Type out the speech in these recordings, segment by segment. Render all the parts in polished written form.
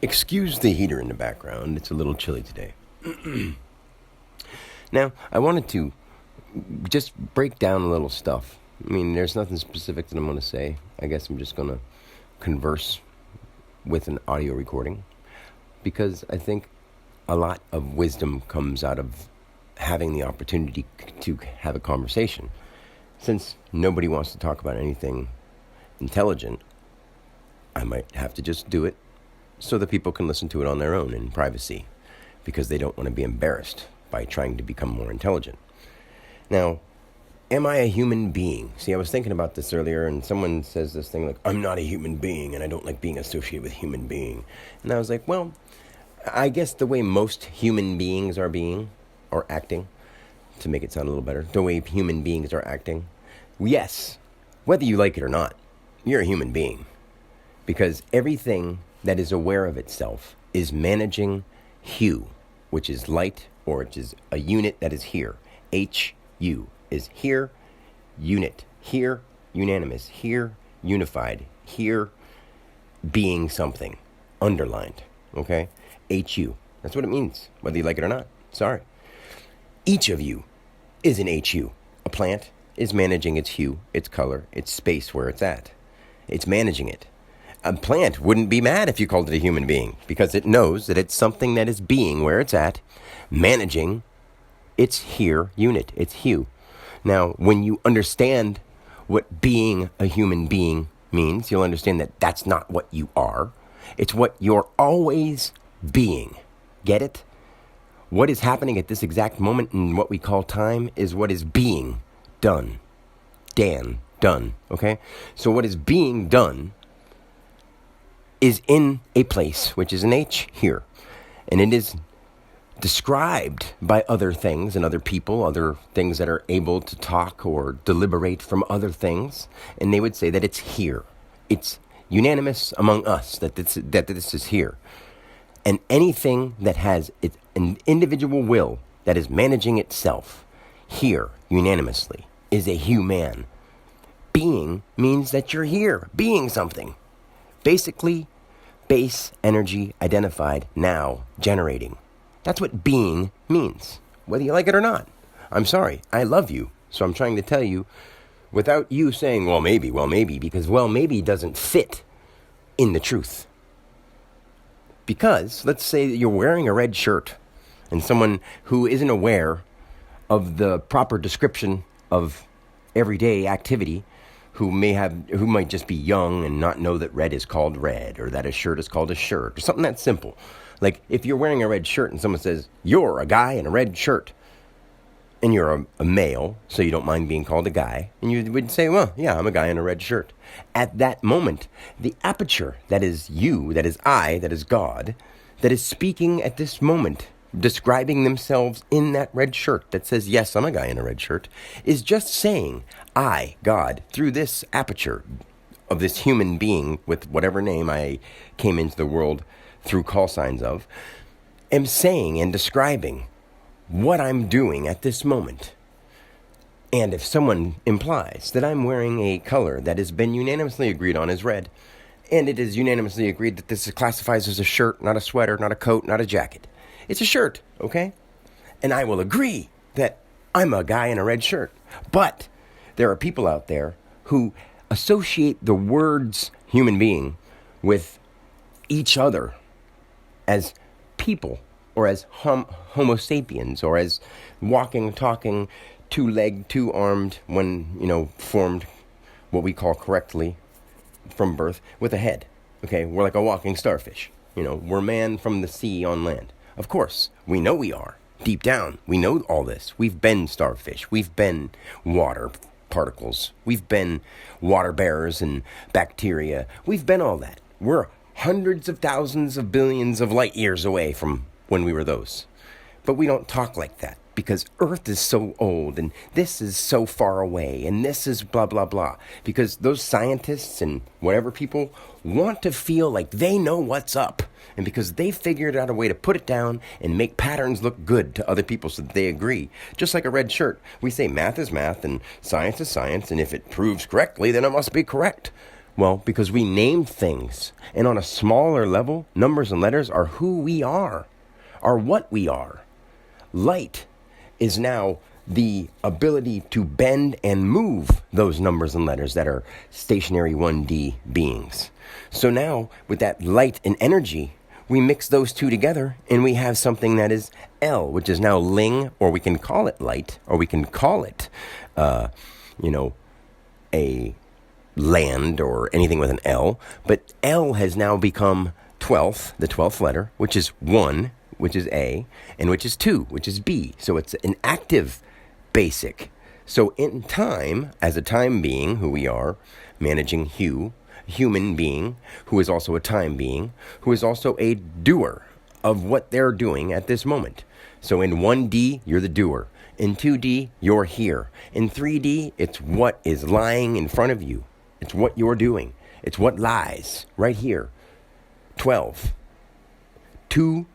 Excuse the heater in the background. It's a little chilly today. Now, I wanted to just break down a little stuff. I mean, there's nothing specific that I'm going to say. I guess I'm just going to converse with an audio recording because I think a lot of wisdom comes out of having the opportunity to have a conversation. Since nobody wants to talk about anything intelligent, I might have to just do it so that people can listen to it on their own in privacy because they don't want to be embarrassed by trying to become more intelligent. Now, am I a human being? See, I was thinking about this earlier, and someone says this thing like, I'm not a human being, and I don't like being associated with human being. And I was like, well, I guess the way most human beings are being, or acting, to make it sound a little better, the way human beings are acting, yes, whether you like it or not, you're a human being. Because everything that is aware of itself is managing hue, which is light, or which is a unit that is here. HU is here, unit, here, unanimous, here, unified, here, being something, underlined, okay? HU, that's what it means, whether you like it or not. Sorry. Each of you is an HU. A plant is managing its hue, its color, its space where it's at. It's managing it. A plant wouldn't be mad if you called it a human being because it knows that it's something that is being where it's at, managing its here unit, its hue. Now, when you understand what being a human being means, you'll understand that that's not what you are. It's what you're always being. Get it? What is happening at this exact moment in what we call time is what is being done. Done. Okay? So what is being done is in a place, which is an H here. And it is described by other things and other people, other things that are able to talk or deliberate from other things. And they would say that it's here. It's unanimous among us that this is here. And anything that has an individual will that is managing itself here unanimously is a human. Being means that you're here, being something. Basically, base energy identified, now generating. That's what being means, whether you like it or not. I'm sorry, I love you. So I'm trying to tell you without you saying, well, maybe, because well, maybe doesn't fit in the truth. Because let's say that you're wearing a red shirt and someone who isn't aware of the proper description of everyday activity who might just be young and not know that red is called red or that a shirt is called a shirt or something that simple. Like if you're wearing a red shirt and someone says, you're a guy in a red shirt and you're a male, so you don't mind being called a guy, and you would say, well, yeah, I'm a guy in a red shirt. At that moment, the aperture that is you, that is I, that is God, that is speaking at this moment, describing themselves in that red shirt that says, yes, I'm a guy in a red shirt, is just saying, I, God, through this aperture of this human being with whatever name I came into the world through call signs of, am saying and describing what I'm doing at this moment. And if someone implies that I'm wearing a color that has been unanimously agreed on as red, and it is unanimously agreed that this classifies as a shirt, not a sweater, not a coat, not a jacket, it's a shirt, okay? And I will agree that I'm a guy in a red shirt. But there are people out there who associate the words human being with each other as people or as homo sapiens or as walking, talking, two-legged, two-armed when, formed what we call correctly from birth with a head. Okay, we're like a walking starfish. We're man from the sea on land. Of course, we know we are. Deep down, we know all this. We've been starfish. We've been water particles. We've been water bearers and bacteria. We've been all that. We're hundreds of thousands of billions of light years away from when we were those. But we don't talk like that because Earth is so old and this is so far away and this is blah, blah, blah. Because those scientists and whatever people want to feel like they know what's up. And because they figured out a way to put it down and make patterns look good to other people so that they agree. Just like a red shirt. We say math is math and science is science. And if it proves correctly, then it must be correct. Well, because we named things. And on a smaller level, numbers and letters are who we are what we are. Light is now the ability to bend and move those numbers and letters that are stationary 1D beings. So now, with that light and energy, we mix those two together and we have something that is L, which is now Ling, or we can call it light, or we can call it, a land or anything with an L. But L has now become 12th, the 12th letter, which is 1, which is A, and which is 2, which is B. So it's an active basic. So in time, as a time being, who we are, managing human being, who is also a time being, who is also a doer of what they're doing at this moment. So in 1D, you're the doer. In 2D, you're here. In 3D, it's what is lying in front of you. It's what you're doing. It's what lies right here. 12. 2.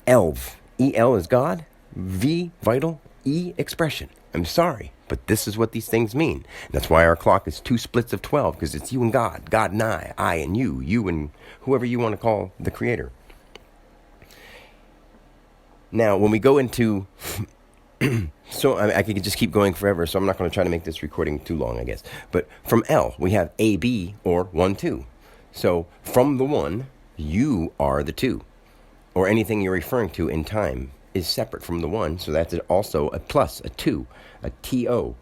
Elv. E-L is God. V, vital. E, expression. I'm sorry, but this is what these things mean. And that's why our clock is 2 splits of 12, because it's you and God, God and I and you and whoever you want to call the creator. Now, when we go into... so I could just keep going forever, so I'm not going to try to make this recording too long, I guess. But from L, we have AB, or 1, 2. So from the 1, you are the 2. Or anything you're referring to in time is separate from the 1, so that's also a plus, a 2, a TO.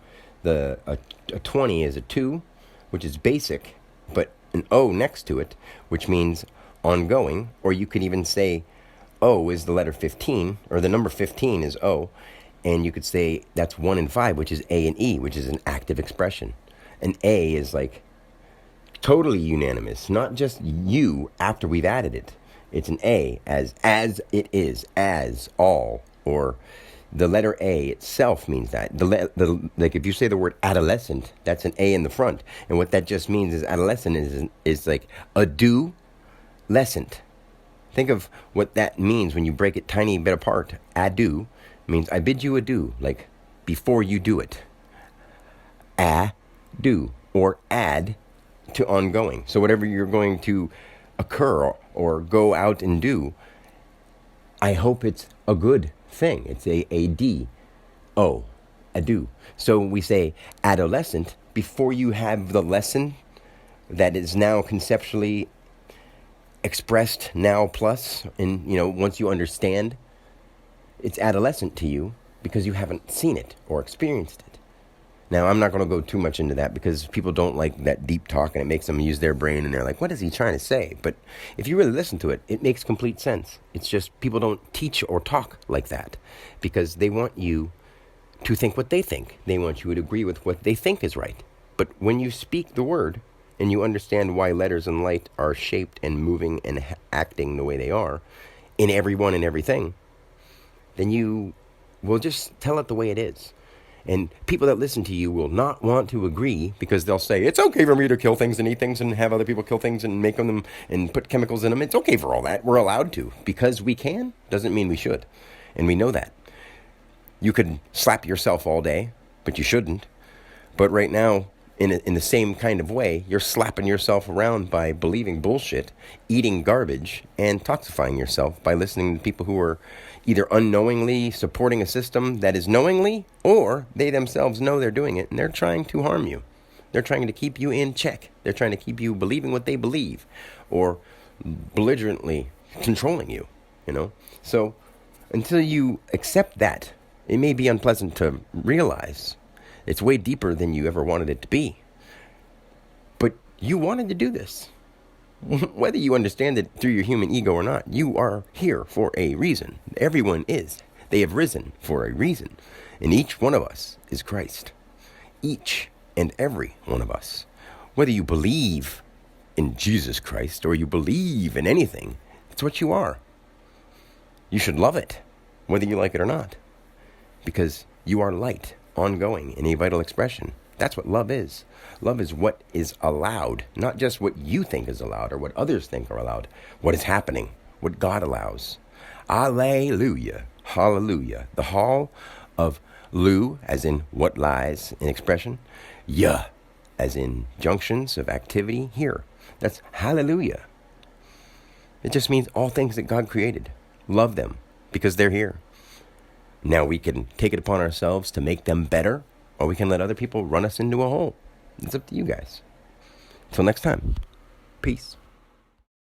A 20 is a 2, which is basic, but an O next to it, which means ongoing, or you could even say O is the letter 15, or the number 15 is O, and you could say that's 1 and 5, which is A and E, which is an active expression. An A is like totally unanimous, not just you after we've added it. It's an A, as it is, as all, or the letter A itself means that. Like if you say the word adolescent, that's an A in the front. And what that just means is adolescent is like ado-lescent. Think of what that means when you break it tiny bit apart. Ado means I bid you adieu, like before you do it. Do, or add to ongoing. So whatever you're going to occur or go out and do, I hope it's a good thing. It's a D. O. Adieu. So we say adolescent before you have the lesson that is now conceptually expressed now plus, and once you understand, it's adolescent to you because you haven't seen it or experienced it. Now, I'm not going to go too much into that because people don't like that deep talk and it makes them use their brain and they're like, what is he trying to say? But if you really listen to it, it makes complete sense. It's just people don't teach or talk like that because they want you to think what they think. They want you to agree with what they think is right. But when you speak the word and you understand why letters and light are shaped and moving and acting the way they are in everyone and everything, then you will just tell it the way it is. And people that listen to you will not want to agree because they'll say, it's okay for me to kill things and eat things and have other people kill things and make them and put chemicals in them. It's okay for all that. We're allowed to. Because we can doesn't mean we should. And we know that. You could slap yourself all day, but you shouldn't. But right now, in the same kind of way, you're slapping yourself around by believing bullshit, eating garbage, and toxifying yourself by listening to people who are either unknowingly supporting a system that is knowingly, or they themselves know they're doing it, and they're trying to harm you. They're trying to keep you in check. They're trying to keep you believing what they believe, or belligerently controlling you, So until you accept that, it may be unpleasant to realize. It's way deeper than you ever wanted it to be. But you wanted to do this. Whether you understand it through your human ego or not, you are here for a reason. Everyone is. They have risen for a reason. And each one of us is Christ. Each and every one of us. Whether you believe in Jesus Christ or you believe in anything, it's what you are. You should love it, whether you like it or not. Because you are light, ongoing, in a vital expression. That's what love is. Love is what is allowed, not just what you think is allowed or what others think are allowed. What is happening, what God allows. Alleluia, hallelujah. The hall of Lu, as in what lies in expression. Ya, as in junctions of activity here. That's hallelujah. It just means all things that God created. Love them because they're here. Now we can take it upon ourselves to make them better, or we can let other people run us into a hole. It's up to you guys. Until next time, peace.